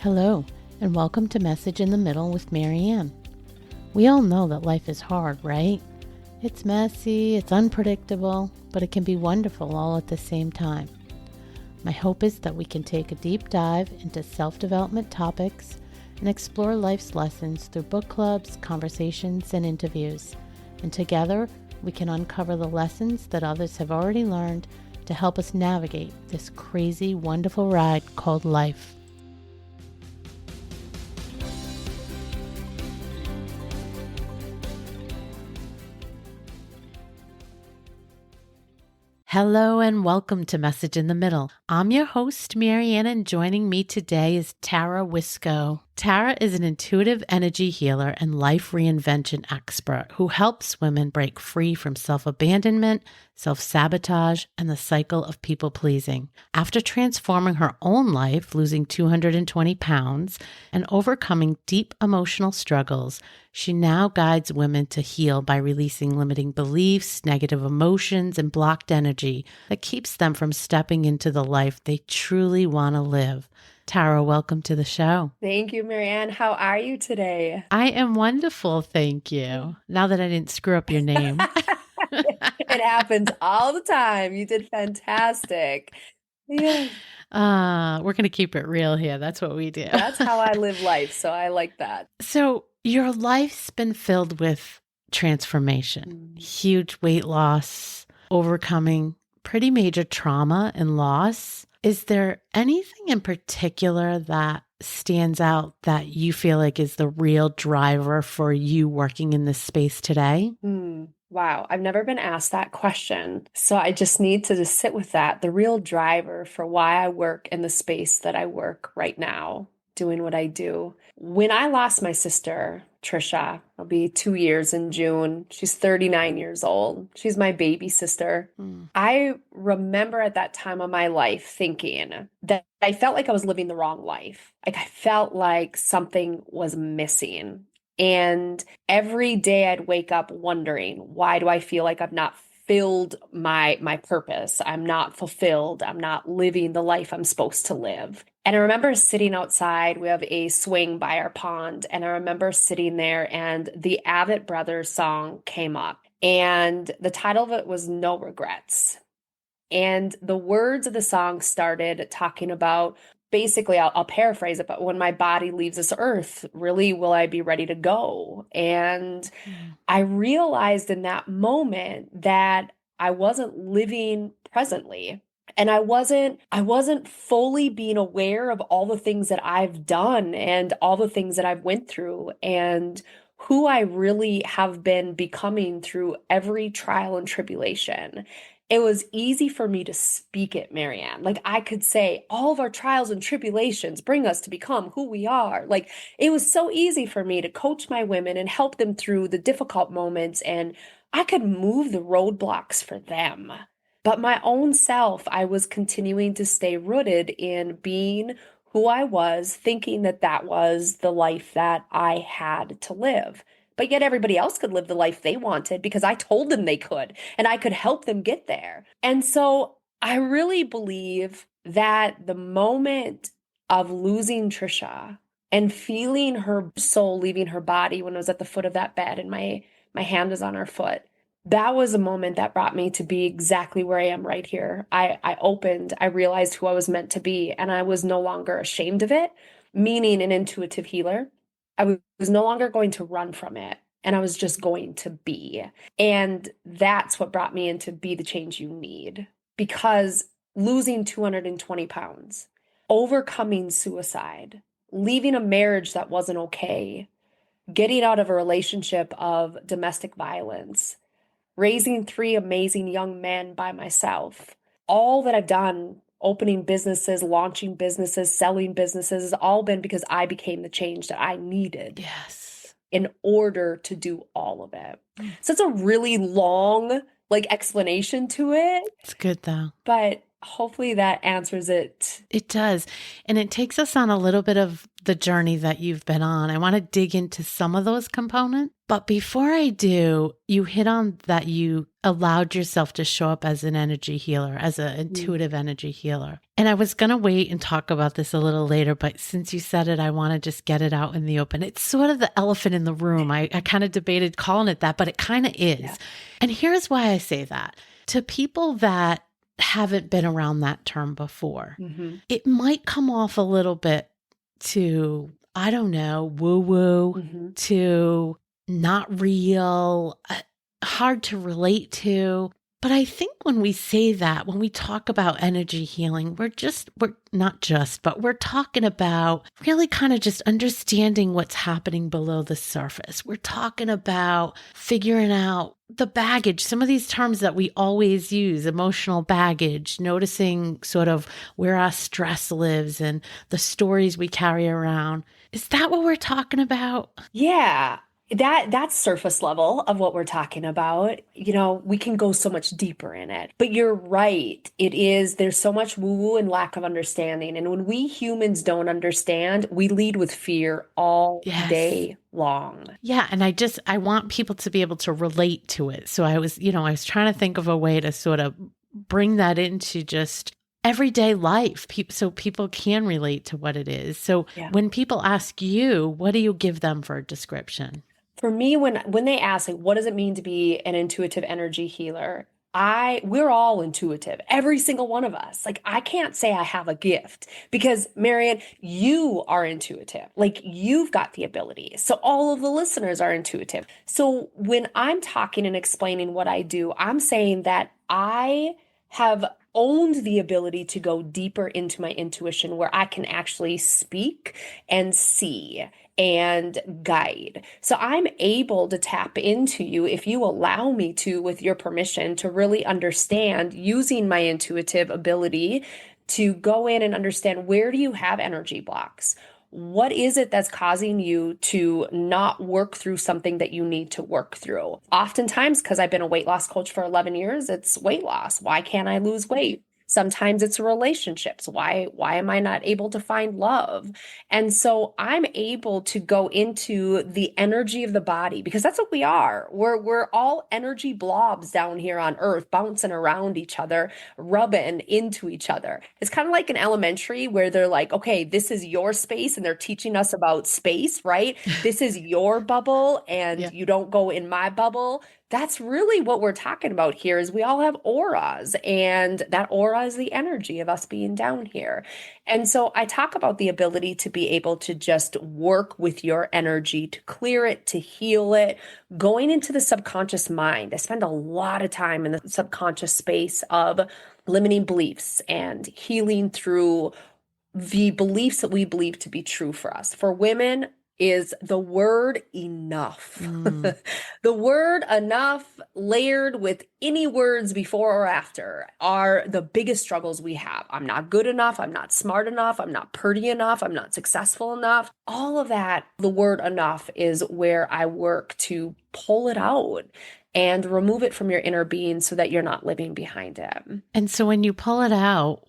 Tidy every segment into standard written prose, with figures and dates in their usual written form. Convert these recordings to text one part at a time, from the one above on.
Hello, and welcome to Message in the Middle with Marianne. We all know that life is hard, right? It's messy, it's unpredictable, but it can be wonderful all at the same time. My hope is that we can take a deep dive into self-development topics and explore life's lessons through book clubs, conversations, and interviews. And together, we can uncover the lessons that others have already learned to help us navigate this crazy, wonderful ride called life. Hello and welcome to Message in the Middle. I'm your host, Marianne, and joining me today is Tara Wiskow. Tara is an intuitive energy healer and life reinvention expert who helps women break free from self-abandonment, self-sabotage, and the cycle of people-pleasing. After transforming her own life, losing 220 pounds, and overcoming deep emotional struggles, she now guides women to heal by releasing limiting beliefs, negative emotions, and blocked energy that keeps them from stepping into the life they truly want to live. Tara, welcome to the show. Thank you, Marianne. How are you today? I am wonderful, thank you. Now that I didn't screw up your name. It happens all the time. You did fantastic. Yeah. We're going to keep it real here. That's what we do. That's how I live life, so I like that. So your life's been filled with transformation, huge weight loss, overcoming pretty major trauma and loss. Is there anything in particular that stands out that you feel like is the real driver for you working in this space today? Wow, I've never been asked that question. So I just need to just sit with that. The real driver for why I work in the space that I work right now, doing what I do. When I lost my sister, Trisha, it'll be 2 years in June. She's 39 years old. She's my baby sister. I remember at that time of my life thinking that I felt like I was living the wrong life. Like I felt like something was missing. And every day I'd wake up wondering, why do I feel like I've not filled my purpose? I'm not fulfilled. I'm not living the life I'm supposed to live. And I remember sitting outside. We have a swing by our pond. And I remember sitting there and the Avett Brothers song came up. And the title of it was No Regrets. And the words of the song started talking about, basically, I'll paraphrase it, but when my body leaves this earth, really, will I be ready to go? And I realized in that moment that I wasn't living presently. And I wasn't fully being aware of all the things that I've done and all the things that I've went through and who I really have been becoming through every trial and tribulation. It was easy for me to speak it, Marianne. Like I could say, all of our trials and tribulations bring us to become who we are. Like it was so easy for me to coach my women and help them through the difficult moments. And I could move the roadblocks for them. But my own self, I was continuing to stay rooted in being who I was, thinking that that was the life that I had to live. But yet everybody else could live the life they wanted because I told them they could, and I could help them get there. And so I really believe that the moment of losing Trisha and feeling her soul leaving her body when I was at the foot of that bed and my hand was on her foot, that was a moment that brought me to be exactly where I am right here. I realized who I was meant to be, and I was no longer ashamed of it, meaning an intuitive healer. I was no longer going to run from it, and I was just going to be. And that's what brought me into Be the Change You Need, because losing 220 pounds, overcoming suicide, leaving a marriage that wasn't okay, getting out of a relationship of domestic violence, raising 3 amazing young men by myself, all that I've done, opening businesses, launching businesses, selling businesses, has all been because I became the change that I needed in order to do all of it. So it's a really long explanation to it. It's good though. But hopefully that answers it. It does. And it takes us on a little bit of the journey that you've been on. I want to dig into some of those components. But before I do, you hit on that you allowed yourself to show up as an energy healer, as an intuitive energy healer. And I was going to wait and talk about this a little later, but since you said it, I want to just get it out in the open. It's sort of the elephant in the room. I kind of debated calling it that, but it kind of is. Yeah. And here's why I say that. To people that haven't been around that term before, it might come off a little bit to, I don't know, woo-woo, to not real, hard to relate to. But I think when we say that, when we talk about energy healing, we're talking about really kind of just understanding what's happening below the surface. We're talking about figuring out the baggage, some of these terms that we always use, emotional baggage, noticing sort of where our stress lives and the stories we carry around. Is that what we're talking about? Yeah. That's surface level of what we're talking about. We can go so much deeper in it. But you're right. There's so much woo-woo and lack of understanding. And when we humans don't understand, we lead with fear all day long. Yeah. And I want people to be able to relate to it. So I was trying to think of a way to sort of bring that into just everyday life, so people can relate to what it is. So when people ask you, what do you give them for a description? For me, when they ask, like, what does it mean to be an intuitive energy healer? We're all intuitive, every single one of us. Like, I can't say I have a gift because, Marianne, you are intuitive. Like, you've got the ability. So all of the listeners are intuitive. So when I'm talking and explaining what I do, I'm saying that I have owned the ability to go deeper into my intuition where I can actually speak and see and guide. So I'm able to tap into you, if you allow me to, with your permission, to really understand using my intuitive ability to go in and understand, where do you have energy blocks? What is it that's causing you to not work through something that you need to work through? Oftentimes, because I've been a weight loss coach for 11 years, it's weight loss. Why can't I lose weight? Sometimes it's relationships. Why am I not able to find love? And so I'm able to go into the energy of the body, because that's what we are. We're all energy blobs down here on earth, bouncing around each other, rubbing into each other. It's kind of like in elementary where they're like, okay, this is your space, and they're teaching us about space, right? This is your bubble, and you don't go in my bubble. That's really what we're talking about here, is we all have auras, and that aura is the energy of us being down here. And so I talk about the ability to be able to just work with your energy, to clear it, to heal it, going into the subconscious mind. I spend a lot of time in the subconscious space of limiting beliefs and healing through the beliefs that we believe to be true for us. For women, is the word enough. The word enough, layered with any words before or after, are the biggest struggles we have. I'm not good enough. I'm not smart enough. I'm not pretty enough. I'm not successful enough. All of that, the word enough, is where I work to pull it out and remove it from your inner being so that you're not living behind it. And so when you pull it out,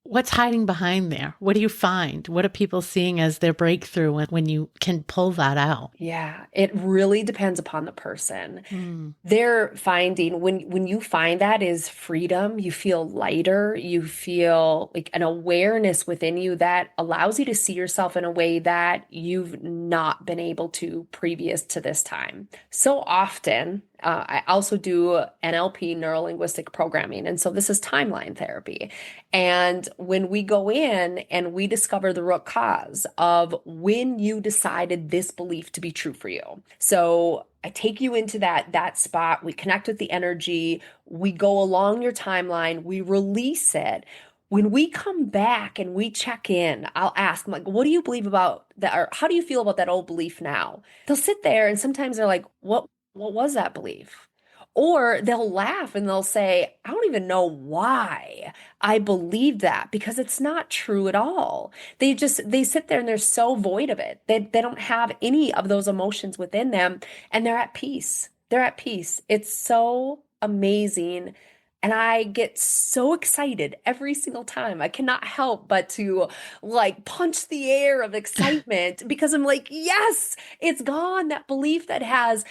what's hiding behind there? What do you find? What are people seeing as their breakthrough when you can pull that out? Yeah, it really depends upon the person. They're finding, when you find that, is freedom. You feel lighter. You feel like an awareness within you that allows you to see yourself in a way that you've not been able to previous to this time. So often, I also do NLP, neuro-linguistic programming. And so this is timeline therapy. And when we go in and we discover the root cause of when you decided this belief to be true for you. So I take you into that spot. We connect with the energy. We go along your timeline. We release it. When we come back and we check in, I'll ask them, like, what do you believe about that? Or how do you feel about that old belief now? They'll sit there and sometimes they're like, what was that belief? Or they'll laugh and they'll say, I don't even know why I believe that, because it's not true at all. They sit there and they're so void of it. They don't have any of those emotions within them, and they're at peace. They're at peace. It's so amazing And I get so excited every single time. I cannot help but to like punch the air of excitement because I'm like, yes, it's gone. That belief that has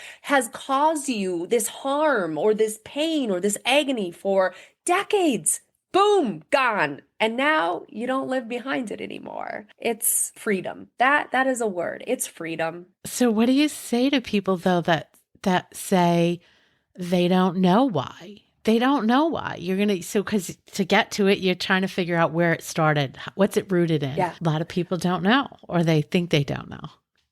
caused you this harm or this pain or this agony for decades. Boom, gone. And now you don't live behind it anymore. It's freedom. That is a word. It's freedom. So what do you say to people though that say they don't know why? They don't know why. You're going to, so because to get to it, you're trying to figure out where it started. What's it rooted in? Yeah. A lot of people don't know, or they think they don't know.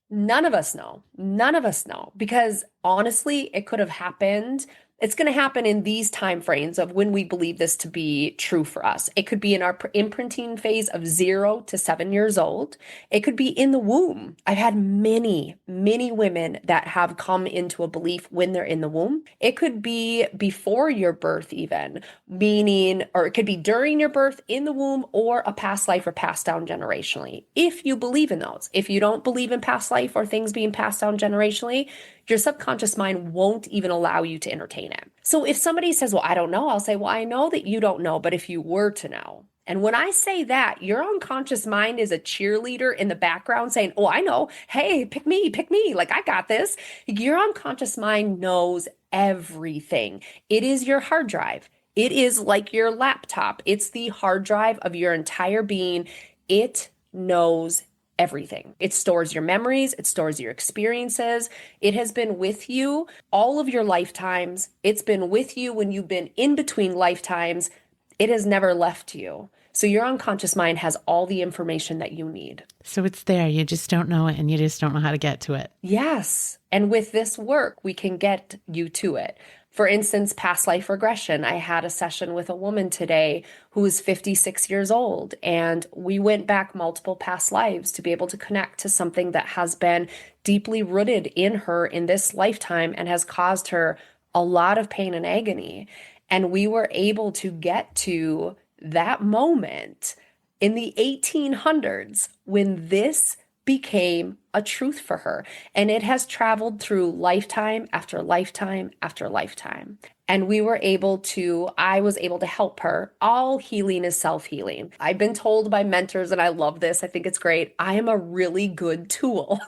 None of us know. None of us know because honestly, it could have happened. It's going to happen in these time frames of when we believe this to be true for us. It could be in our imprinting phase of 0 to 7 years old. It could be in the womb. I've had many, many women that have come into a belief when they're in the womb. It could be before your birth even, meaning, or it could be during your birth in the womb or a past life or passed down generationally. If you believe in those, if you don't believe in past life or things being passed down generationally, your subconscious mind won't even allow you to entertain it. So if somebody says, well, I don't know, I'll say, well, I know that you don't know, but if you were to know. And when I say that, your unconscious mind is a cheerleader in the background saying, oh, I know. Hey, pick me, pick me. Like, I got this. Your unconscious mind knows everything. It is your hard drive. It is like your laptop. It's the hard drive of your entire being. It knows everything. It stores your memories. It stores your experiences. It has been with you all of your lifetimes. It's been with you when you've been in between lifetimes. It has never left you. So your unconscious mind has all the information that you need. So it's there. You just don't know it and you just don't know how to get to it. Yes. And with this work, we can get you to it. For instance, past life regression. I had a session with a woman today who is 56 years old, and we went back multiple past lives to be able to connect to something that has been deeply rooted in her in this lifetime and has caused her a lot of pain and agony. And we were able to get to that moment in the 1800s when this became a truth for her. And it has traveled through lifetime after lifetime after lifetime. And I was able to help her. All healing is self-healing. I've been told by mentors, and I love this, I think it's great, I am a really good tool.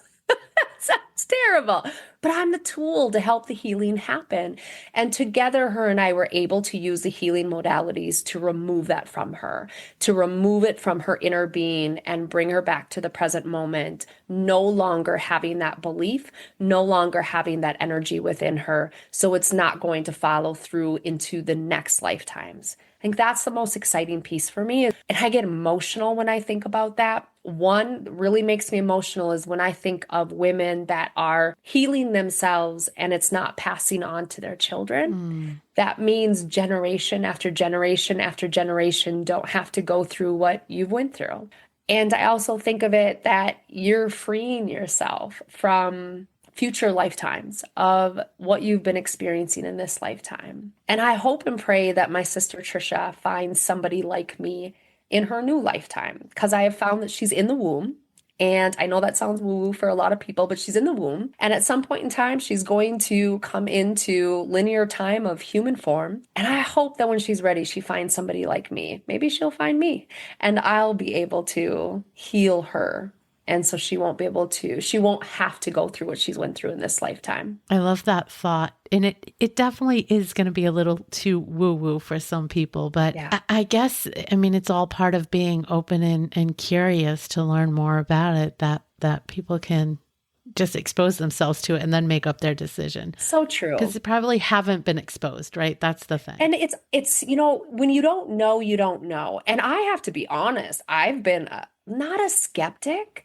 Sounds terrible, but I'm the tool to help the healing happen. And together, her and I were able to use the healing modalities to remove that from her, to remove it from her inner being and bring her back to the present moment, no longer having that belief, no longer having that energy within her. So it's not going to follow through into the next lifetimes. I think that's the most exciting piece for me. And I get emotional when I think about that. One that really makes me emotional is when I think of women that are healing themselves and it's not passing on to their children. That means generation after generation after generation don't have to go through what you went through. And I also think of it that you're freeing yourself from future lifetimes of what you've been experiencing in this lifetime. And I hope and pray that my sister Trisha finds somebody like me in her new lifetime, because I have found that she's in the womb. And I know that sounds woo-woo for a lot of people, but she's in the womb. And at some point in time, she's going to come into linear time of human form. And I hope that when she's ready, she finds somebody like me. Maybe she'll find me and I'll be able to heal her. And so she won't have to go through what she's went through in this lifetime. I love that thought. And it definitely is going to be a little too woo-woo for some people. But Yeah. I guess, I mean, it's all part of being open and curious to learn more about it, that people can just expose themselves to it and then make up their decision. So true. Because they probably haven't been exposed, right? That's the thing. And it's when you don't know, you don't know. And I have to be honest, I've been not a skeptic.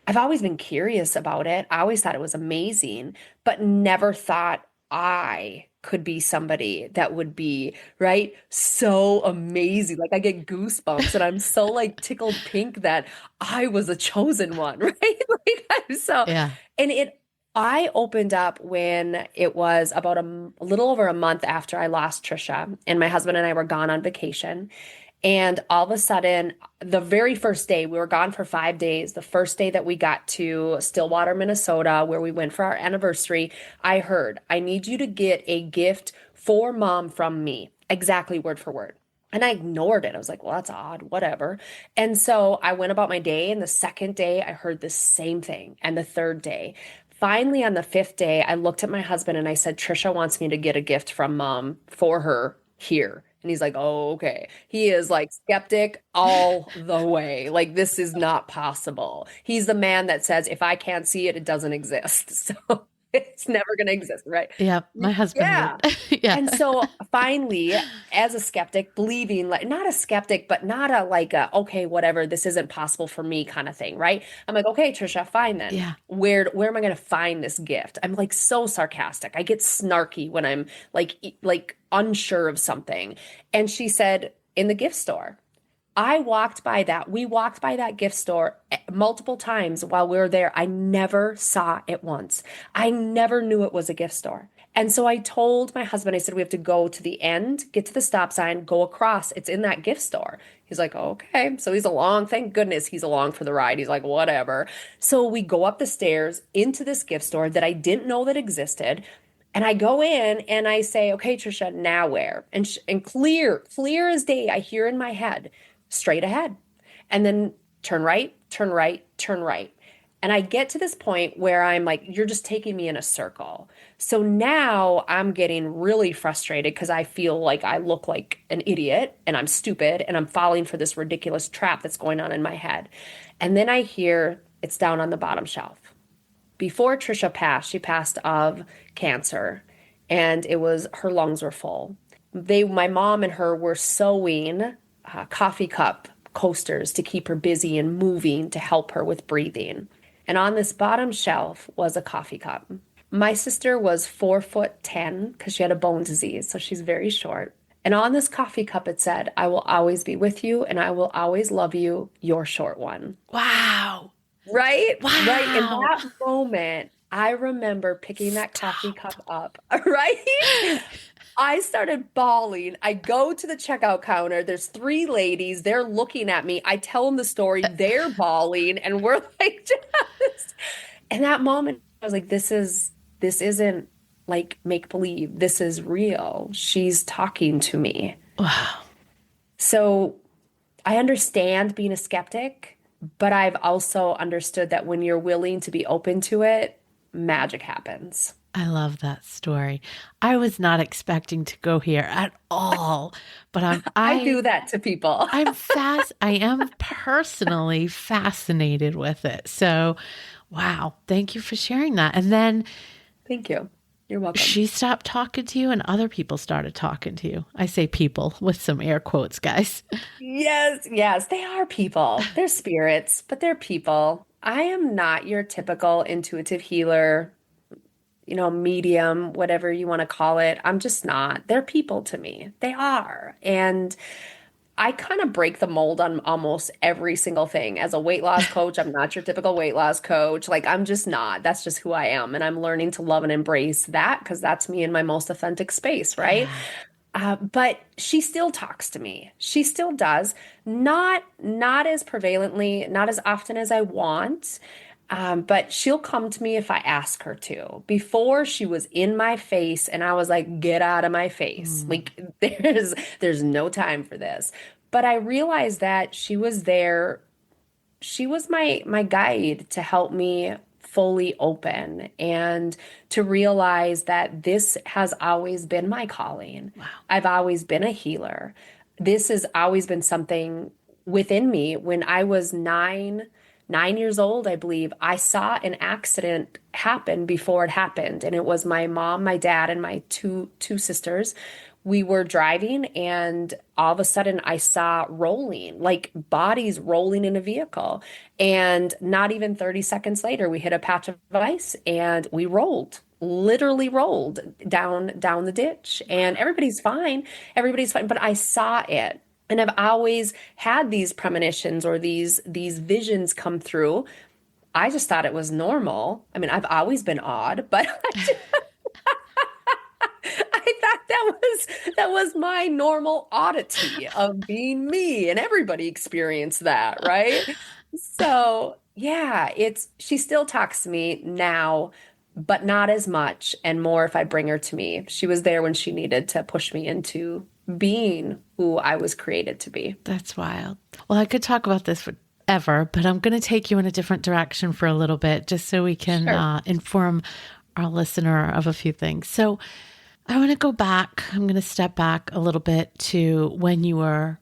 I've always been curious about it. I always thought it was amazing, but never thought I could be somebody that would be, right, so amazing. Like I get goosebumps and I'm so like tickled pink that I was a chosen one, right? Like I'm so, Yeah. and I opened up when it was about a little over a month after I lost Trisha, and my husband and I were gone on vacation. And all of a sudden, the very first day, we were gone for 5 days. The first day that we got to Stillwater, Minnesota, where we went for our anniversary, I heard, I need you to get a gift for mom from me, exactly word for word. And I ignored it. I was like, well, that's odd, whatever. And so I went about my day. And the second day, I heard the same thing. And the third day. Finally, on the fifth day, I looked at my husband and I said, Trisha wants me to get a gift from mom for her here. And he's like, oh, okay. He is like skeptic all the way. Like, this is not possible. He's the man that says, if I can't see it, it doesn't exist. So it's never going to exist, right? Yeah, my husband Yeah. would. Yeah. And so finally, as a skeptic, believing like not a skeptic, but not a like a okay, whatever, this isn't possible for me kind of thing, right? I'm like, okay, Trisha, fine then. Yeah. Where am I going to find this gift? I'm like so sarcastic. I get snarky when I'm like like unsure of something. And she said, in the gift store. We walked by that gift store multiple times while we were there. I never saw it once. I never knew it was a gift store. And so I told my husband, I said, we have to go to the end, get to the stop sign, go across. It's in that gift store. He's like, okay. So he's along. Thank goodness he's along for the ride. He's like, whatever. So we go up the stairs into this gift store that I didn't know that existed. And I go in and I say, okay, Trisha, now where? And clear as day, I hear in my head, straight ahead. And then turn right, turn right, turn right. And I get to this point where I'm like, you're just taking me in a circle. So now I'm getting really frustrated because I feel like I look like an idiot and I'm stupid and I'm falling for this ridiculous trap that's going on in my head. And then I hear it's down on the bottom shelf. Before Trisha passed, she passed of cancer and her lungs were full. My mom and her were sewing coffee cup coasters to keep her busy and moving to help her with breathing. And on this bottom shelf was a coffee cup. My sister was 4'10" because she had a bone disease, so she's very short. And on this coffee cup, it said, I will always be with you and I will always love you, your short one. Wow. Right? Right. In Wow. that moment, I remember picking that coffee cup up, right? I started bawling. I go to the checkout counter. There's three ladies. They're looking at me. I tell them the story. They're bawling. And we're like, just. In that moment, I was like, this isn't like make believe. This is real. She's talking to me. Wow. So I understand being a skeptic, but I've also understood that when you're willing to be open to it, magic happens. I love that story. I was not expecting to go here at all, but I do that to people. I am personally fascinated with it. So, wow, thank you for sharing that. And then Thank you. You're welcome. she stopped talking to you and other people started talking to you. I say people with some air quotes, guys. Yes, yes, they are people. They're spirits, but they're people. I am not your typical intuitive healer, medium, whatever you want to call it. I'm just not. They're people to me. They are. And I kind of break the mold on almost every single thing. As a weight loss coach, I'm not your typical weight loss coach. Like, I'm just not. That's just who I am. And I'm learning to love and embrace that because that's me in my most authentic space, right? Yeah. But she still talks to me. She still does. Not as prevalently, not as often as I want. But she'll come to me if I ask her to. Before she was in my face and I was like, get out of my face. Like there's no time for this. But I realized that she was there. She was my guide to help me fully open and to realize that this has always been my calling. Wow. I've always been a healer. This has always been something within me. When I was 9 years old, I believe, I saw an accident happen before it happened. And it was my mom, my dad, and my two sisters. We were driving and all of a sudden I saw rolling, like bodies rolling in a vehicle. And not even 30 seconds later, we hit a patch of ice and we rolled, literally rolled down the ditch. And everybody's fine. Everybody's fine. But I saw it. And I've always had these premonitions or these visions come through. I just thought it was normal. I mean, I've always been odd, but I thought that was my normal oddity of being me, and everybody experienced that, right? So yeah, she still talks to me now, but not as much and more if I bring her to me. She was there when she needed to push me into being who I was created to be. That's wild. Well, I could talk about this forever, but I'm going to take you in a different direction for a little bit just so we can Sure. inform our listener of a few things. So I want to go back. I'm going to step back a little bit to when you were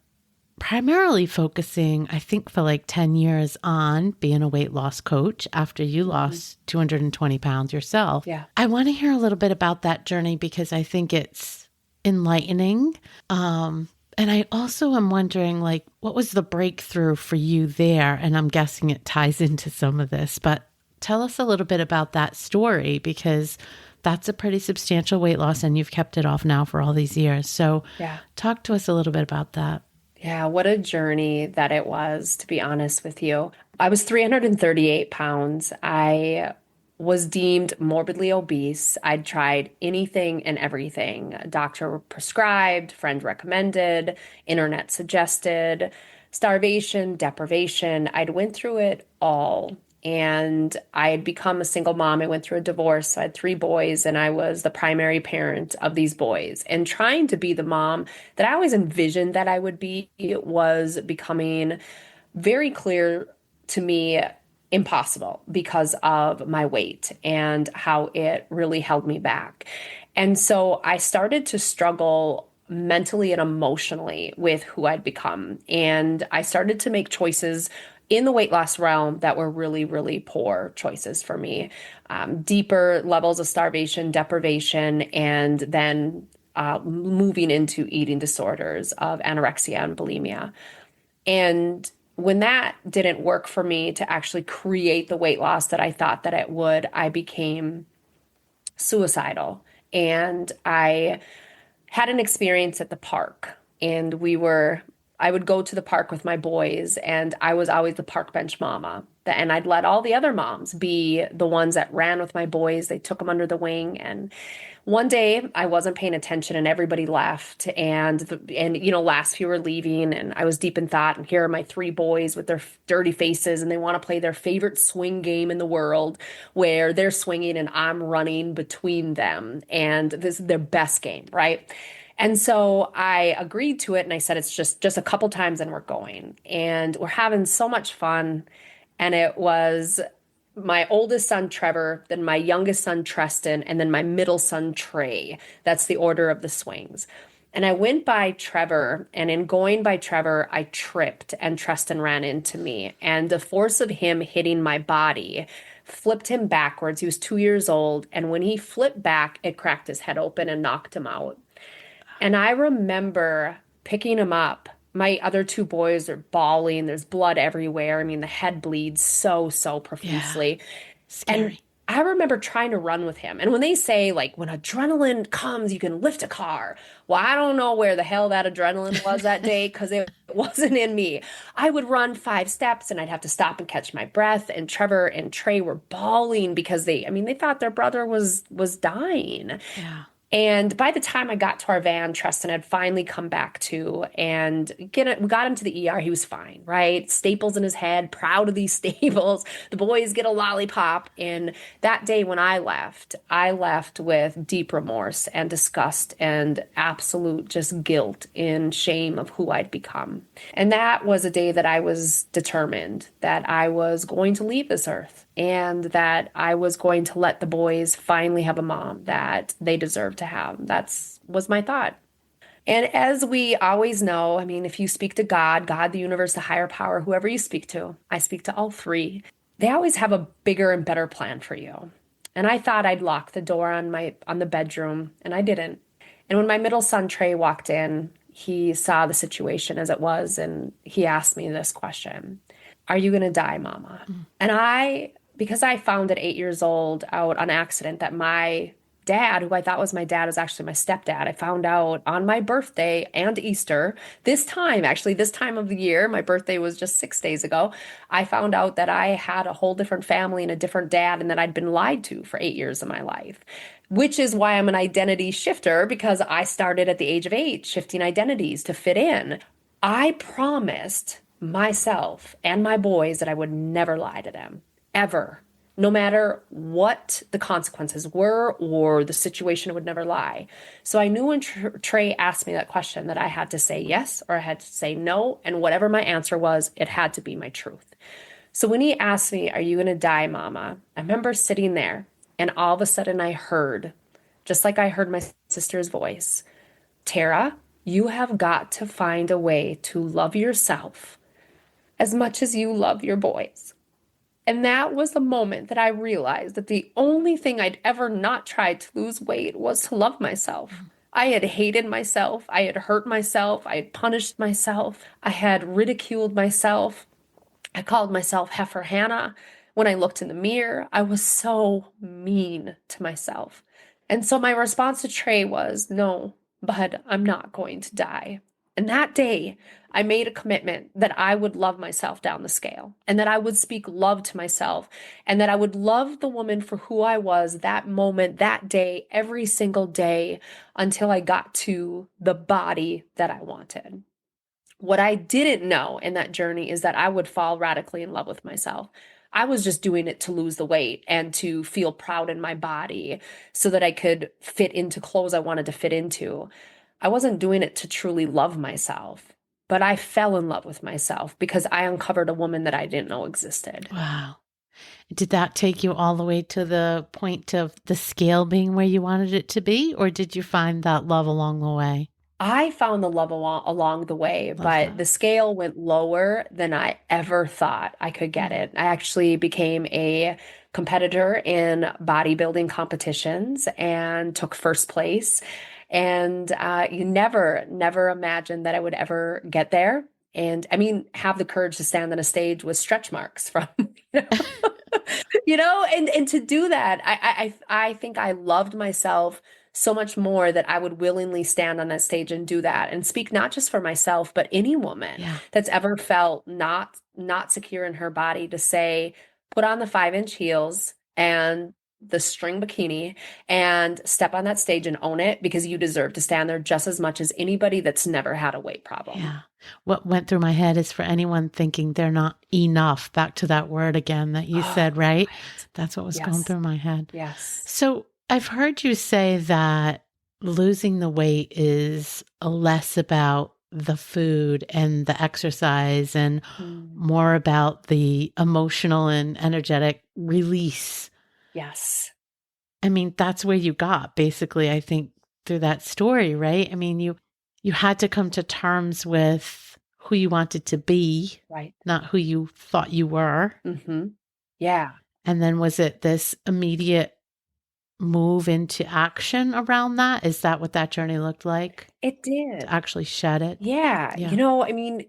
primarily focusing, I think, for like 10 years on being a weight loss coach after you lost 220 pounds yourself. Yeah. I want to hear a little bit about that journey because I think it's enlightening. And I also am wondering, like, what was the breakthrough for you there? And I'm guessing it ties into some of this, but tell us a little bit about that story because that's a pretty substantial weight loss and you've kept it off now for all these years. So Yeah. talk to us a little bit about that. Yeah, what a journey that it was, to be honest with you. I was 338 pounds. I was deemed morbidly obese. I'd tried anything and everything. Doctor prescribed, friend recommended, internet suggested, starvation, deprivation. I'd went through it all. And I had become a single mom. I went through a divorce. So I had three boys, and I was the primary parent of these boys. And trying to be the mom that I always envisioned that I would be was becoming very clear to me impossible because of my weight and how it really held me back. And so I started to struggle mentally and emotionally with who I'd become. And I started to make choices in the weight loss realm that were really, really poor choices for me. Deeper levels of starvation, deprivation, and then moving into eating disorders of anorexia and bulimia. And when that didn't work for me to actually create the weight loss that I thought that it would, I became suicidal. And I had an experience at the park, and I would go to the park with my boys, and I was always the park bench mama. And I'd let all the other moms be the ones that ran with my boys. They took them under the wing. And one day I wasn't paying attention and everybody left. Last few were leaving, and I was deep in thought. And here are my three boys with their dirty faces, and they want to play their favorite swing game in the world where they're swinging and I'm running between them. And this is their best game, right? And so I agreed to it, and I said, it's just a couple times and we're going. And we're having so much fun. And it was my oldest son, Trevor, then my youngest son, Treston, and then my middle son, Trey. That's the order of the swings. And I went by Trevor, and in going by Trevor, I tripped and Treston ran into me. And the force of him hitting my body flipped him backwards. He was 2 years old. And when he flipped back, it cracked his head open and knocked him out. And I remember picking him up. My other two boys are bawling. There's blood everywhere. I mean, the head bleeds so profusely. Scary. And I remember trying to run with him. And when they say, like, when adrenaline comes, you can lift a car. Well, I don't know where the hell that adrenaline was that day because it wasn't in me. I would run 5 steps and I'd have to stop and catch my breath. And Trevor and Trey were bawling because they thought their brother was dying. Yeah. And by the time I got to our van, Tristan had finally come back to, and we got him to the ER. He was fine, right? Staples in his head, proud of these staples. The boys get a lollipop. And that day when I left with deep remorse and disgust and absolute just guilt and shame of who I'd become. And that was a day that I was determined that I was going to leave this earth, and that I was going to let the boys finally have a mom that they deserve to have. Was my thought. And as we always know, I mean, if you speak to God, the universe, the higher power, whoever you speak to, I speak to all three, they always have a bigger and better plan for you. And I thought I'd lock the door on the bedroom, and I didn't. And when my middle son, Trey, walked in, he saw the situation as it was, and he asked me this question: "Are you going to die, Mama?" And because I found at 8 years old out on accident that my dad, who I thought was my dad, was actually my stepdad. I found out on my birthday and Easter, this time of the year, my birthday was just 6 days ago, I found out that I had a whole different family and a different dad, and that I'd been lied to for 8 years of my life, which is why I'm an identity shifter, because I started at the age of 8 shifting identities to fit in. I promised myself and my boys that I would never lie to them, ever. no matter what the consequences were or the situation would never lie. So I knew when Trey asked me that question that I had to say yes or I had to say no. And whatever my answer was, it had to be my truth. So when he asked me, "Are you going to die, Mama?" I remember sitting there and all of a sudden I heard, just like I heard my sister's voice, "Tara, you have got to find a way to love yourself as much as you love your boys." And that was the moment that I realized that the only thing I'd ever not tried to lose weight was to love myself. I had hated myself. I had hurt myself. I had punished myself. I had ridiculed myself. I called myself Heifer Hannah. When I looked in the mirror, I was so mean to myself. And so my response to Trey was, "No, bud, I'm not going to die." And that day, I made a commitment that I would love myself down the scale and that I would speak love to myself and that I would love the woman for who I was that moment, that day, every single day until I got to the body that I wanted. What I didn't know in that journey is that I would fall radically in love with myself. I was just doing it to lose the weight and to feel proud in my body so that I could fit into clothes I wanted to fit into. I wasn't doing it to truly love myself, but I fell in love with myself because I uncovered a woman that I didn't know existed. Wow. Did that take you all the way to the point of the scale being where you wanted it to be, or did you find that love along the way? I found the love along the way, Love but that. the scale went lower than I ever thought I could get Mm. it. I actually became a competitor in bodybuilding competitions and took first place. And you never imagined that I would ever get there. And I mean, have the courage to stand on a stage with stretch marks from, you know, and to do that, I think I loved myself so much more that I would willingly stand on that stage and do that and speak not just for myself, but any woman Yeah. that's ever felt not secure in her body to say, put on the 5-inch heels and the string bikini and step on that stage and own it because you deserve to stand there just as much as anybody that's never had a weight problem. Yeah. What went through my head is for anyone thinking they're not enough, back to that word again that you Oh, said, right? right. That's what was going Yes. through my head. Yes. So I've heard you say that losing the weight is less about the food and the exercise and Mm. more about the emotional and energetic release. Yes. I mean, that's where you got basically, I think, through that story, right? I mean, you had to come to terms with who you wanted to be, Right. not who you thought you were. Mm-hmm. Yeah. And then was it this immediate move into action around that? Is that what that journey looked like? It To did. actually shed it? Yeah. Yeah. I mean,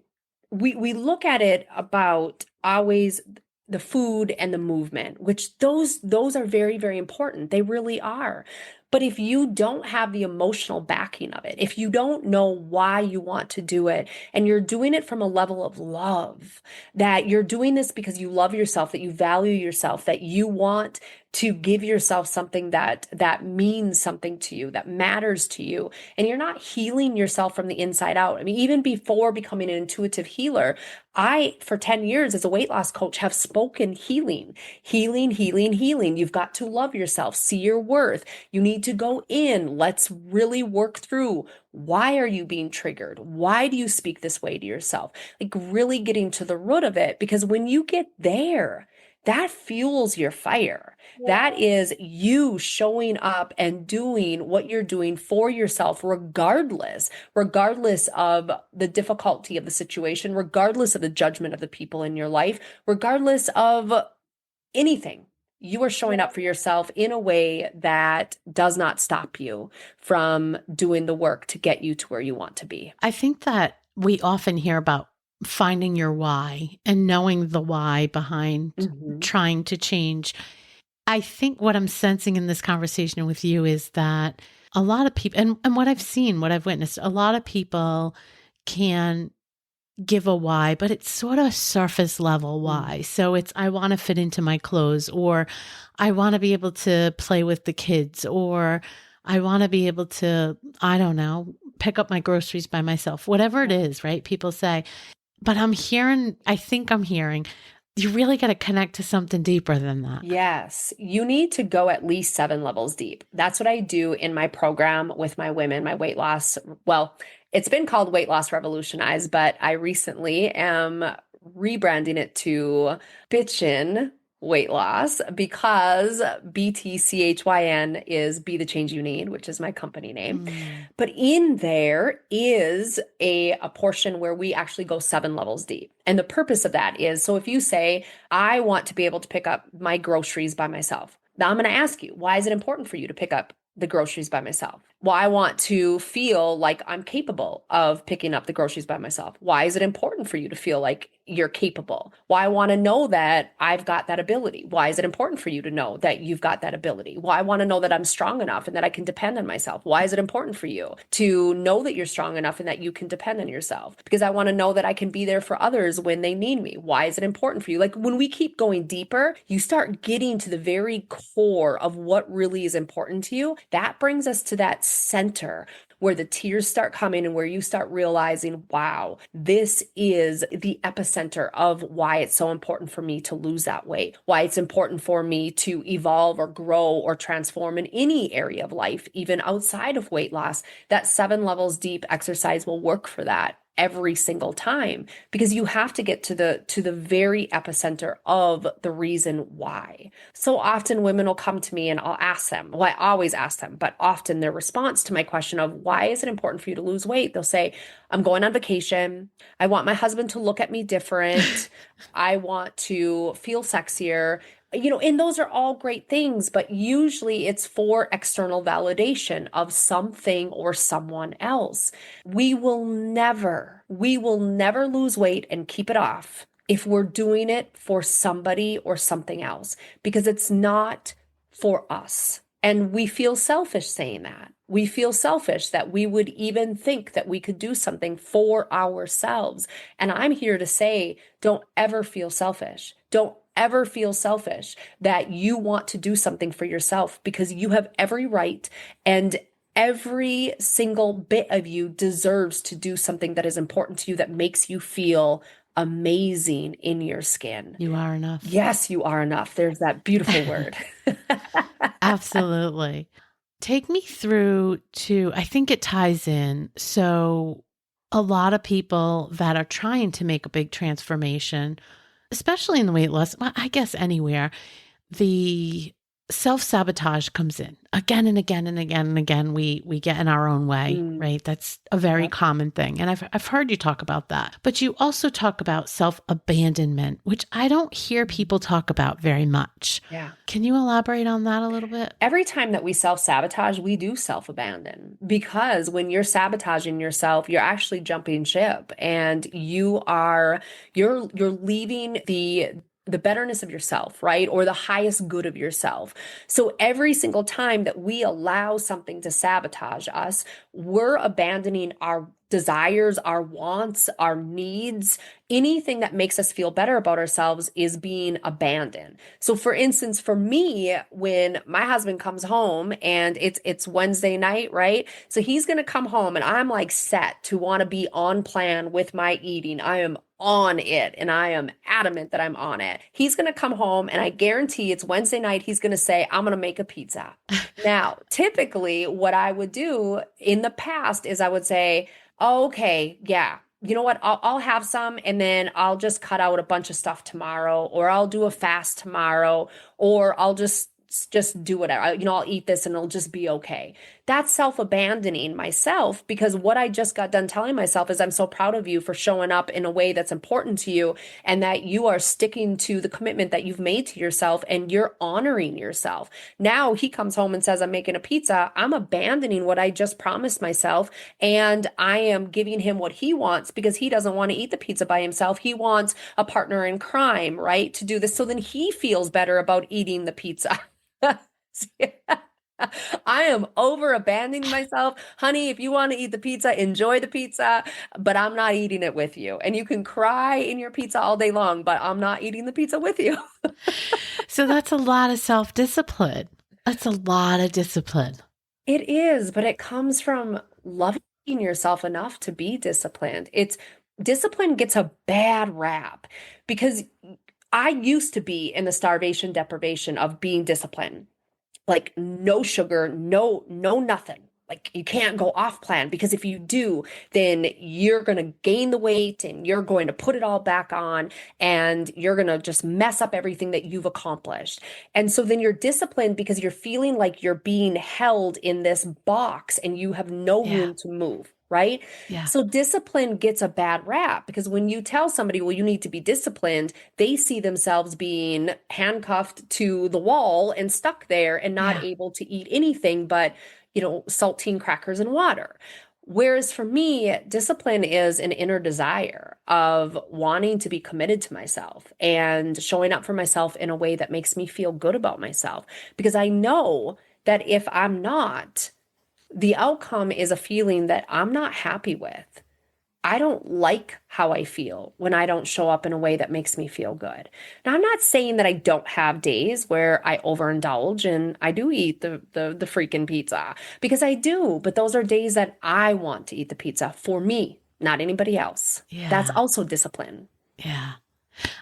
we look at it about always the food and the movement, which those are very, very important. They really are. But if you don't have the emotional backing of it, if you don't know why you want to do it, and you're doing it from a level of love, that you're doing this because you love yourself, that you value yourself, that you want to give yourself something that means something to you, that matters to you, and you're not healing yourself from the inside out. I mean, even before becoming an intuitive healer, I, for 10 years as a weight loss coach, have spoken healing, healing, healing, healing. You've got to love yourself, see your worth. You need to go in. Let's really work through, why are you being triggered? Why do you speak this way to yourself? Like really getting to the root of it, because when you get there, that fuels your fire. That is you showing up and doing what you're doing for yourself, regardless of the difficulty of the situation, regardless of the judgment of the people in your life, regardless of anything. You are showing up for yourself in a way that does not stop you from doing the work to get you to where you want to be. I think that we often hear about finding your why and knowing the why behind Mm-hmm. trying to change. I think what I'm sensing in this conversation with you is that a lot of people, and what I've seen, what I've witnessed, a lot of people can give a why, but it's sort of surface level why. So it's, I want to fit into my clothes, or I want to be able to play with the kids, or I want to be able to, I don't know, pick up my groceries by myself, whatever it is, right? People say, but I think I'm hearing You really got to connect to something deeper than that. Yes, you need to go at least 7 levels deep. That's what I do in my program with my women, my weight loss. Well, it's been called Weight Loss Revolutionized, but I recently am rebranding it to Bitchin' Weight Loss because BTCHYN is Be the Change You Need, which is my company name. Mm. But in there is a portion where we actually go 7 levels deep. And the purpose of that is, so if you say, I want to be able to pick up my groceries by myself. Now I'm going to ask you, why is it important for you to pick up the groceries by myself? Well, I want to feel like I'm capable of picking up the groceries by myself. Why is it important for you to feel like you're capable? Why I want to know that I've got that ability? Why is it important for you to know that you've got that ability? Why I want to know that I'm strong enough and that I can depend on myself? Why is it important for you to know that you're strong enough and that you can depend on yourself? Because I want to know that I can be there for others when they need me. Why is it important for you? Like when we keep going deeper, you start getting to the very core of what really is important to you. That brings us to that center where the tears start coming and where you start realizing, wow, this is the epicenter of why it's so important for me to lose that weight, why it's important for me to evolve or grow or transform in any area of life, even outside of weight loss. That 7 levels deep exercise will work for that every single time, because you have to get to the very epicenter of the reason why. So often women will come to me and I'll ask them, well, I always ask them, but often their response to my question of why is it important for you to lose weight? They'll say, I'm going on vacation. I want my husband to look at me different. I want to feel sexier. And those are all great things, but usually it's for external validation of something or someone else. We will never lose weight and keep it off if we're doing it for somebody or something else, because it's not for us. And we feel selfish saying that. We feel selfish that we would even think that we could do something for ourselves. And I'm here to say, don't ever feel selfish. Don't ever feel selfish that you want to do something for yourself, because you have every right, and every single bit of you deserves to do something that is important to you, that makes you feel amazing in your skin. You are enough. Yes, you are enough. There's that beautiful word. Absolutely. Take me through to, I think it ties in. So, a lot of people that are trying to make a big transformation, especially in the weight loss, well, I guess anywhere, the self-sabotage comes in again and again and again and again. We get in our own way, right? That's a very common thing. And I've heard you talk about that. But you also talk about self-abandonment, which I don't hear people talk about very much. Yeah. Can you elaborate on that a little bit? Every time that we self-sabotage, we do self-abandon, because when you're sabotaging yourself, you're actually jumping ship, and you're leaving the betterness of yourself, right? Or the highest good of yourself. So every single time that we allow something to sabotage us, we're abandoning our desires, our wants, our needs. Anything that makes us feel better about ourselves is being abandoned. So for instance, for me, when my husband comes home and it's Wednesday night, right? So he's going to come home and I'm like set to want to be on plan with my eating. I am on it, and I am adamant that I'm on it. He's going to come home and I guarantee it's Wednesday night. He's going to say, I'm going to make a pizza. Now, typically what I would do in the past is I would say, oh, okay, yeah, you know what? I'll have some, and then I'll just cut out a bunch of stuff tomorrow, or I'll do a fast tomorrow, or I'll just do whatever. I'll eat this and it'll just be okay. That's self-abandoning myself, because what I just got done telling myself is, I'm so proud of you for showing up in a way that's important to you, and that you are sticking to the commitment that you've made to yourself, and you're honoring yourself. Now he comes home and says, I'm making a pizza. I'm abandoning what I just promised myself, and I am giving him what he wants, because he doesn't want to eat the pizza by himself. He wants a partner in crime, right, to do this. So then he feels better about eating the pizza. I am over abandoning myself. Honey, if you want to eat the pizza, enjoy the pizza, but I'm not eating it with you. And you can cry in your pizza all day long, but I'm not eating the pizza with you. So that's a lot of self-discipline. That's a lot of discipline. It is, but it comes from loving yourself enough to be disciplined. Discipline gets a bad rap, because I used to be in the starvation deprivation of being disciplined, like no sugar, no nothing. Like you can't go off plan because if you do, then you're going to gain the weight and you're going to put it all back on and you're going to just mess up everything that you've accomplished. And so then you're disciplined because you're feeling like you're being held in this box and you have no Yeah. room to move. Right. Yeah. So discipline gets a bad rap because when you tell somebody, well, you need to be disciplined, they see themselves being handcuffed to the wall and stuck there and not Yeah. able to eat anything but, saltine crackers and water. Whereas for me, discipline is an inner desire of wanting to be committed to myself and showing up for myself in a way that makes me feel good about myself. Because I know that if I'm not, the outcome is a feeling that I'm not happy with. I don't like how I feel when I don't show up in a way that makes me feel good. Now, I'm not saying that I don't have days where I overindulge and I do eat the freaking pizza because I do, but those are days that I want to eat the pizza for me, not anybody else. That's Yeah. also discipline. Yeah.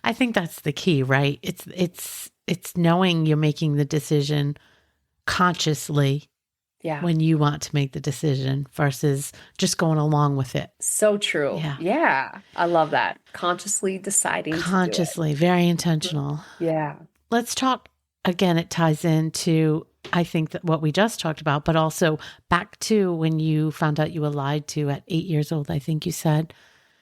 I think that's the key, right? It's knowing you're making the decision consciously Yeah. when you want to make the decision versus just going along with it. So true. Yeah. Yeah. I love that. Consciously deciding to do it. Consciously, very intentional. Yeah. Let's talk again. It ties into, I think, that what we just talked about, but also back to when you found out you were lied to at 8 years old, I think you said.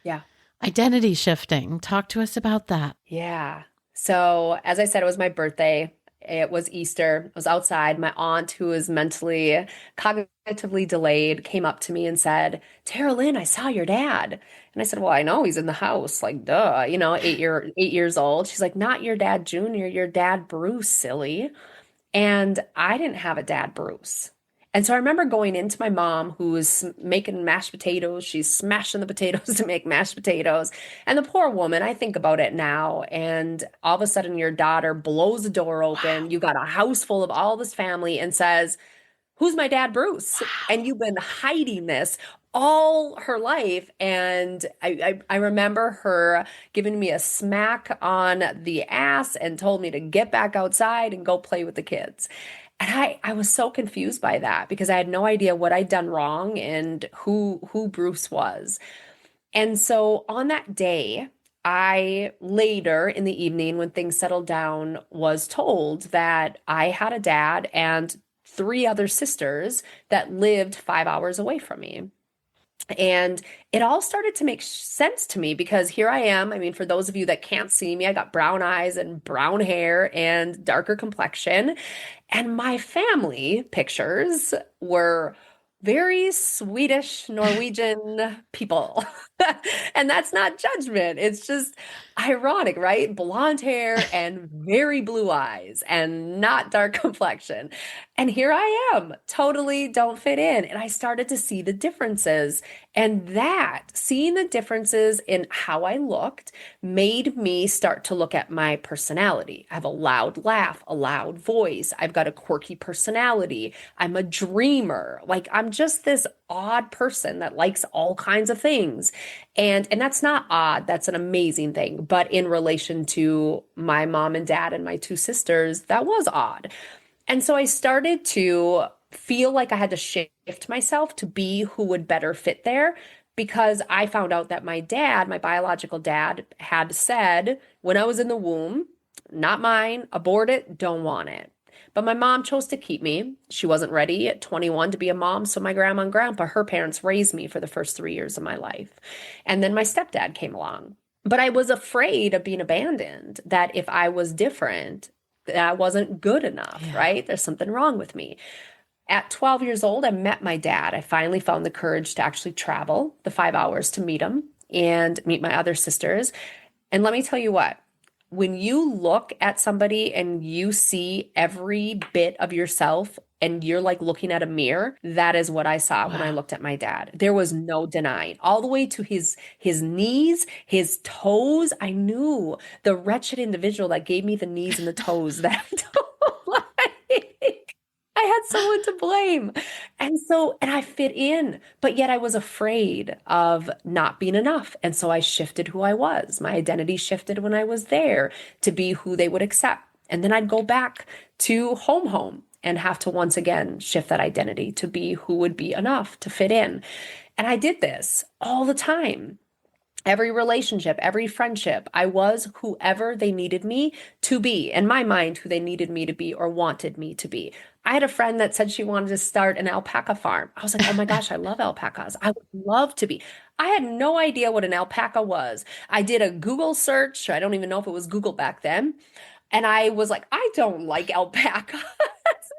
Yeah. Identity shifting. Talk to us about that. Yeah. So, as I said, it was my birthday. It was Easter. I was outside. My aunt, who is mentally, cognitively delayed, came up to me and said, Tara Lynn, I saw your dad. And I said, well, I know he's in the house. Like, duh, 8 years old. She's like, not your dad, Junior, your dad, Bruce, silly. And I didn't have a dad, Bruce. And so I remember going into my mom, who was making mashed potatoes. She's smashing the potatoes to make mashed potatoes. And the poor woman, I think about it now. And all of a sudden, your daughter blows the door Wow. open. You got a house full of all this family and says, who's my dad, Bruce? And Wow. you've been hiding this all her life. And I remember her giving me a smack on the ass and told me to get back outside and go play with the kids. And I was so confused by that because I had no idea what I'd done wrong and who Bruce was. And so on that day, I later in the evening, when things settled down, was told that I had a dad and three other sisters that lived 5 hours away from me. And it all started to make sense to me because here I am. I mean, for those of you that can't see me, I got brown eyes and brown hair and darker complexion. And my family pictures were very Swedish, Norwegian people. And that's not judgment. It's just ironic, right? Blonde hair and very blue eyes and not dark complexion. And here I am, totally don't fit in. And I started to see the differences. And that, seeing the differences in how I looked, made me start to look at my personality. I have a loud laugh, a loud voice. I've got a quirky personality. I'm a dreamer. Like I'm just this odd person that likes all kinds of things. And that's not odd. That's an amazing thing. But in relation to my mom and dad and my two sisters, that was odd. And so I started to feel like I had to shift myself to be who would better fit there because I found out that my dad, my biological dad, had said when I was in the womb, not mine, abort it, don't want it. But my mom chose to keep me. She wasn't ready at 21 to be a mom. So my grandma and grandpa, her parents raised me for the first 3 years of my life. And then my stepdad came along. But I was afraid of being abandoned, that if I was different, that I wasn't good enough, Yeah. right? There's something wrong with me. At 12 years old, I met my dad. I finally found the courage to actually travel the 5 hours to meet him and meet my other sisters. And let me tell you what, when you look at somebody and you see every bit of yourself and you're like looking at a mirror, that is what I saw when I Wow. looked at my dad. There was no denying. All the way to his knees, his toes. I knew the wretched individual that gave me the knees and the toes that I don't like. I had someone to blame. And I fit in, but yet I was afraid of not being enough. And so I shifted who I was. My identity shifted when I was there to be who they would accept. And then I'd go back to home and have to once again shift that identity to be who would be enough to fit in. And I did this all the time. Every relationship, every friendship, I was whoever they needed me to be. In my mind, who they needed me to be or wanted me to be. I had a friend that said she wanted to start an alpaca farm. I was like, oh my gosh, I love alpacas. I would love to be. I had no idea what an alpaca was. I did a Google search. I don't even know if it was Google back then. And I was like, I don't like alpacas.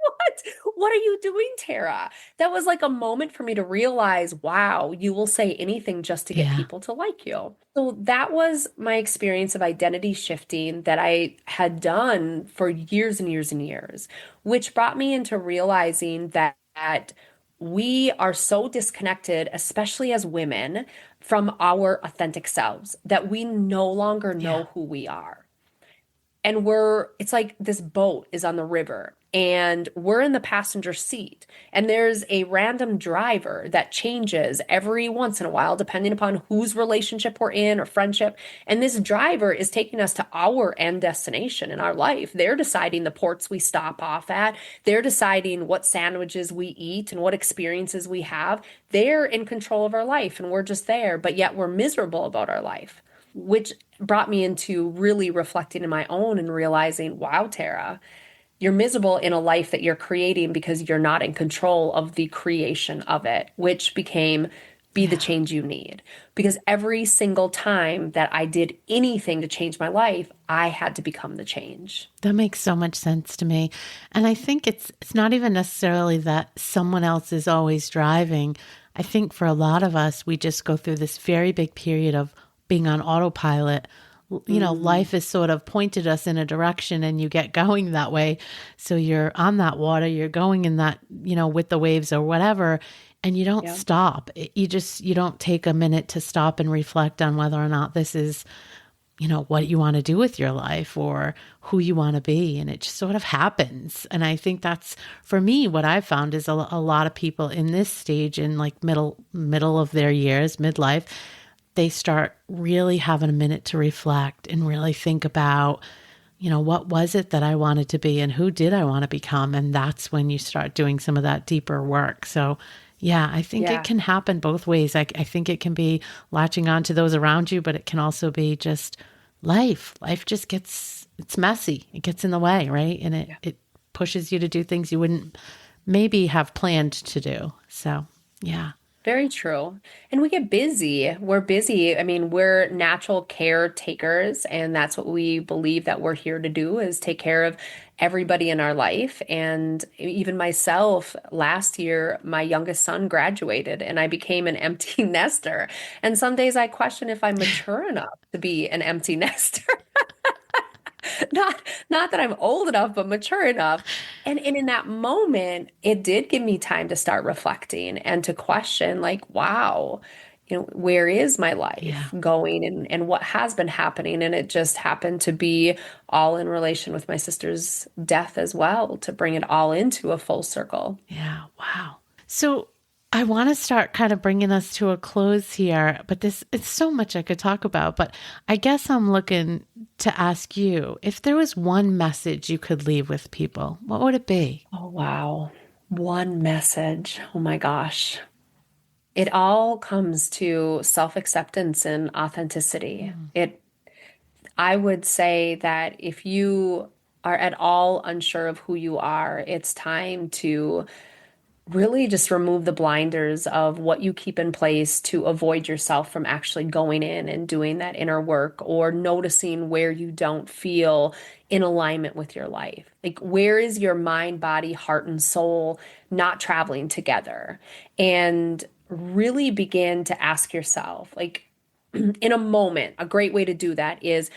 What? What are you doing, Tara? That was like a moment for me to realize, wow, you will say anything just to get Yeah. people to like you. So that was my experience of identity shifting that I had done for years and years and years, which brought me into realizing that we are so disconnected, especially as women, from our authentic selves, that we no longer Yeah. know who we are. And it's like this boat is on the river and we're in the passenger seat. And there's a random driver that changes every once in a while, depending upon whose relationship we're in or friendship. And this driver is taking us to our end destination in our life. They're deciding the ports we stop off at. They're deciding what sandwiches we eat and what experiences we have. They're in control of our life and we're just there, but yet we're miserable about our life, which brought me into really reflecting in my own and realizing, wow, Tara, you're miserable in a life that you're creating because you're not in control of the creation of it, which became be the Yeah. change you need. Because every single time that I did anything to change my life, I had to become the change. That makes so much sense to me. And I think it's not even necessarily that someone else is always driving. I think for a lot of us, we just go through this very big period of being on autopilot. Mm, Life has sort of pointed us in a direction and you get going that way. So you're on that water, you're going in that, with the waves or whatever, and you don't yeah, stop. You don't take a minute to stop and reflect on whether or not this is what you want to do with your life or who you want to be. And it just sort of happens. And I think that's, for me, what I've found is a lot of people in this stage, in like middle of their years, midlife, they start really having a minute to reflect and really think about, what was it that I wanted to be and who did I want to become? And that's when you start doing some of that deeper work. So yeah, I think it yeah, can happen both ways. I think it can be latching on to those around you, but it can also be just life. Life just it's messy. It gets in the way, right? And yeah. it pushes you to do things you wouldn't maybe have planned to do. So yeah. Very true. And we get busy. We're busy. I mean, we're natural caretakers, and that's what we believe that we're here to do is take care of everybody in our life. And even myself, last year, my youngest son graduated and I became an empty nester. And some days I question if I'm mature enough to be an empty nester. Not not that I'm old enough, but mature enough. And in that moment, it did give me time to start reflecting and to question, like, wow, where is my Yeah. life going and what has been happening? And it just happened to be all in relation with my sister's death as well, to bring it all into a full circle. Yeah. Wow. So I want to start kind of bringing us to a close here, but it's so much I could talk about. But I guess I'm looking to ask you if there was one message you could leave with people, what would it be? Oh, wow. One message. Oh my gosh. It all comes to self-acceptance and authenticity. Mm, I would say that if you are at all unsure of who you are, it's time to really just remove the blinders of what you keep in place to avoid yourself from actually going in and doing that inner work or noticing where you don't feel in alignment with your life. Like, where is your mind, body, heart, and soul not traveling together? And really begin to ask yourself, like, in a moment, a great way to do that is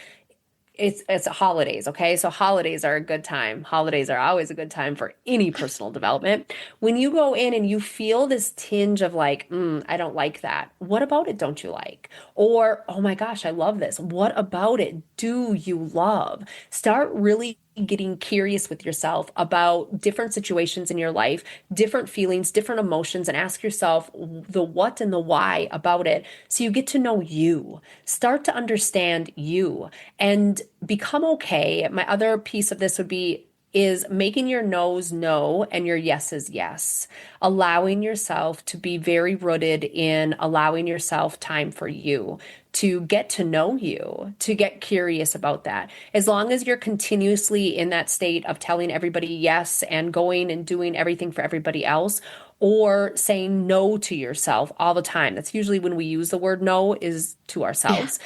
it's holidays, okay? So holidays are a good time. Holidays are always a good time for any personal development. When you go in and you feel this tinge of like, I don't like that. What about it don't you like? Or, oh my gosh, I love this. What about it do you love? Start really getting curious with yourself about different situations in your life, different feelings, different emotions, and ask yourself the what and the why about it. So you get to know you, start to understand you, and become okay. My other piece of this would be is making your no's no and your yeses yes, allowing yourself to be very rooted in allowing yourself time for you, to get to know you, to get curious about that. As long as you're continuously in that state of telling everybody yes and going and doing everything for everybody else, or saying no to yourself all the time, that's usually when we use the word no, is to Yeah. ourselves,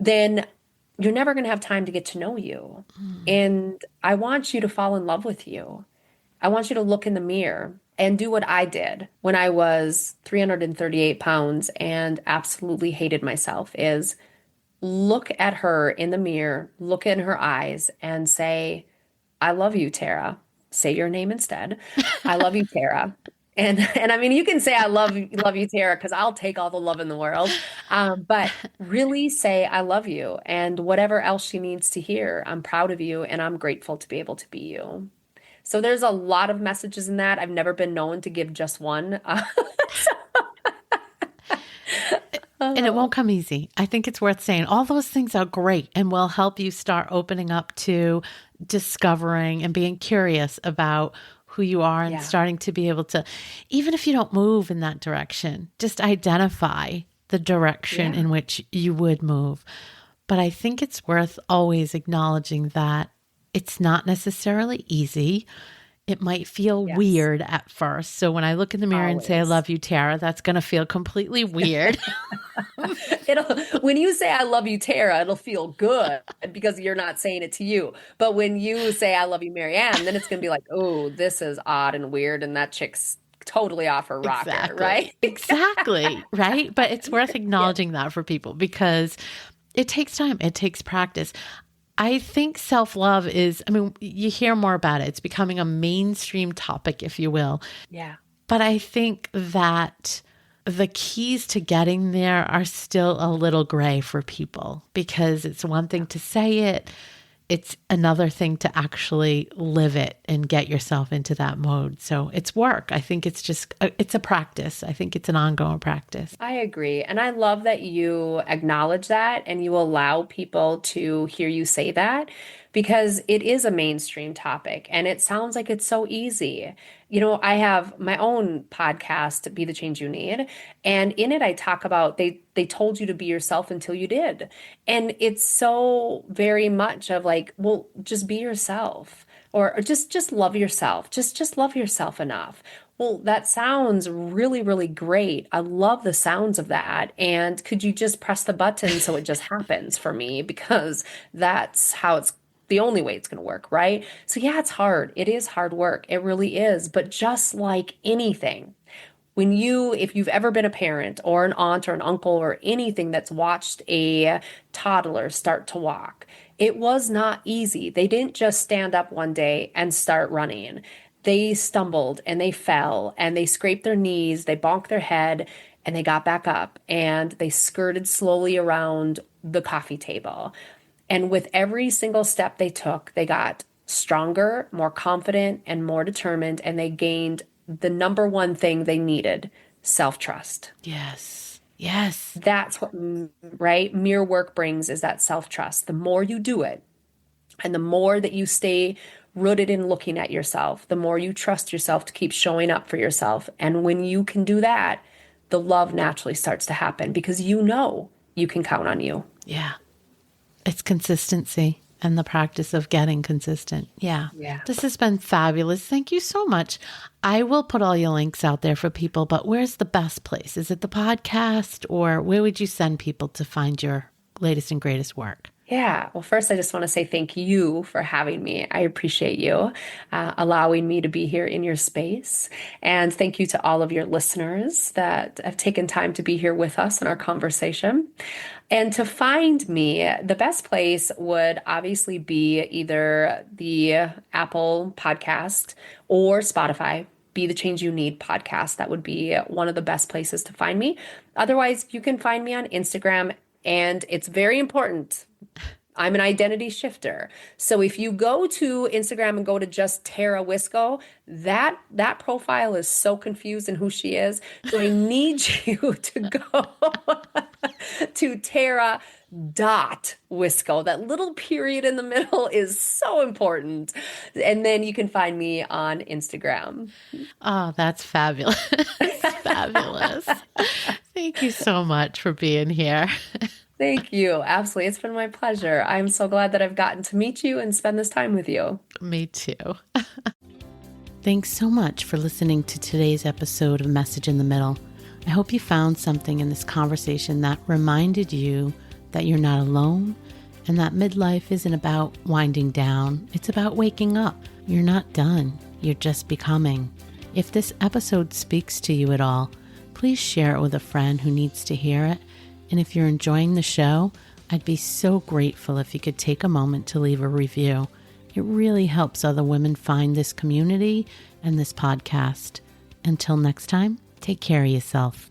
then you're never going to have time to get to know you. And I want you to fall in love with you. I want you to look in the mirror and do what I did when I was 338 pounds and absolutely hated myself, is look at her in the mirror, look in her eyes and say, I love you, Tara. Say your name instead. I love you, Tara. And I mean, you can say love you, Tara, because I'll take all the love in the world. But really say I love you, and whatever else she needs to hear, I'm proud of you and I'm grateful to be able to be you. So there's a lot of messages in that. I've never been known to give just one. And it won't Oh, come easy. I think it's worth saying all those things are great and will help you start opening up to discovering and being curious about who you are and yeah, starting to be able to, even if you don't move in that direction, just identify the direction yeah, in which you would move. But I think it's worth always acknowledging that it's not necessarily easy. It might feel yes, weird at first. So when I look in the mirror and say, I always. love you, Tara, that's going to feel completely weird. It'll, when you say I love you, Tara, it'll feel good because you're not saying it to you. But when you say I love you, Marianne, then it's gonna be like, oh, this is odd and weird, and that chick's totally off her rocker, Exactly. right? Exactly. Right. But it's worth Yes. acknowledging that for people because it takes time, it takes practice. I think self love is, I mean, you hear more about it. It's becoming a mainstream topic, if you will. Yeah. But I think that the keys to getting there are still a little gray for people because it's one thing to say it, it's another thing to actually live it and get yourself into that mode. So it's work. I think it's just, it's a practice. I think it's an ongoing practice. I agree. And I love that you acknowledge that and you allow people to hear you say that, because it is a mainstream topic and it sounds like it's so easy. You know, I have my own podcast, Be the Change You Need, and in it I talk about they told you to be yourself until you did. And it's so very much of like, well, just be yourself, or just love yourself. Just love yourself enough. Well, that sounds really, really great. I love the sounds of that. And could you just press the button so it just happens for me? Because that's how it's the only way it's going to work, right? So, yeah, it's hard. It is hard work. It really is. But just like anything, if you've ever been a parent or an aunt or an uncle or anything that's watched a toddler start to walk, it was not easy. They didn't just stand up one day and start running. They stumbled and they fell and they scraped their knees, they bonked their head, and they got back up and they skirted slowly around the coffee table. And with every single step they took, they got stronger, more confident, and more determined. And they gained the number one thing they needed: self trust. Yes. Yes. That's what, right? Mere work brings, is that self trust. The more you do it, and the more that you stay rooted in looking at yourself, the more you trust yourself to keep showing up for yourself. And when you can do that, the love naturally starts to happen because you know you can count on you. Yeah. It's consistency and the practice of getting consistent. Yeah. Yeah. This has been fabulous. Thank you so much. I will put all your links out there for people, but where's the best place? Is it the podcast or where would you send people to find your latest and greatest work? Yeah. Well, first, I just want to say thank you for having me. I appreciate you allowing me to be here in your space. And thank you to all of your listeners that have taken time to be here with us in our conversation. And to find me, the best place would obviously be either the Apple podcast or Spotify. Be the Change You Need podcast. That would be one of the best places to find me. Otherwise, you can find me on Instagram. And it's very important. I'm an identity shifter. So if you go to Instagram and go to just Tara Wiskow, that profile is so confused in who she is. So I need you to go to Tara dot Wiskow. That little period in the middle is so important. And then you can find me on Instagram. Oh, that's fabulous. Fabulous. Thank you so much for being here. Thank you. Absolutely. It's been my pleasure. I'm so glad that I've gotten to meet you and spend this time with you. Me too. Thanks so much for listening to today's episode of Message in the Middle. I hope you found something in this conversation that reminded you that you're not alone and that midlife isn't about winding down. It's about waking up. You're not done. You're just becoming. If this episode speaks to you at all, please share it with a friend who needs to hear it. And if you're enjoying the show, I'd be so grateful if you could take a moment to leave a review. It really helps other women find this community and this podcast. Until next time, take care of yourself.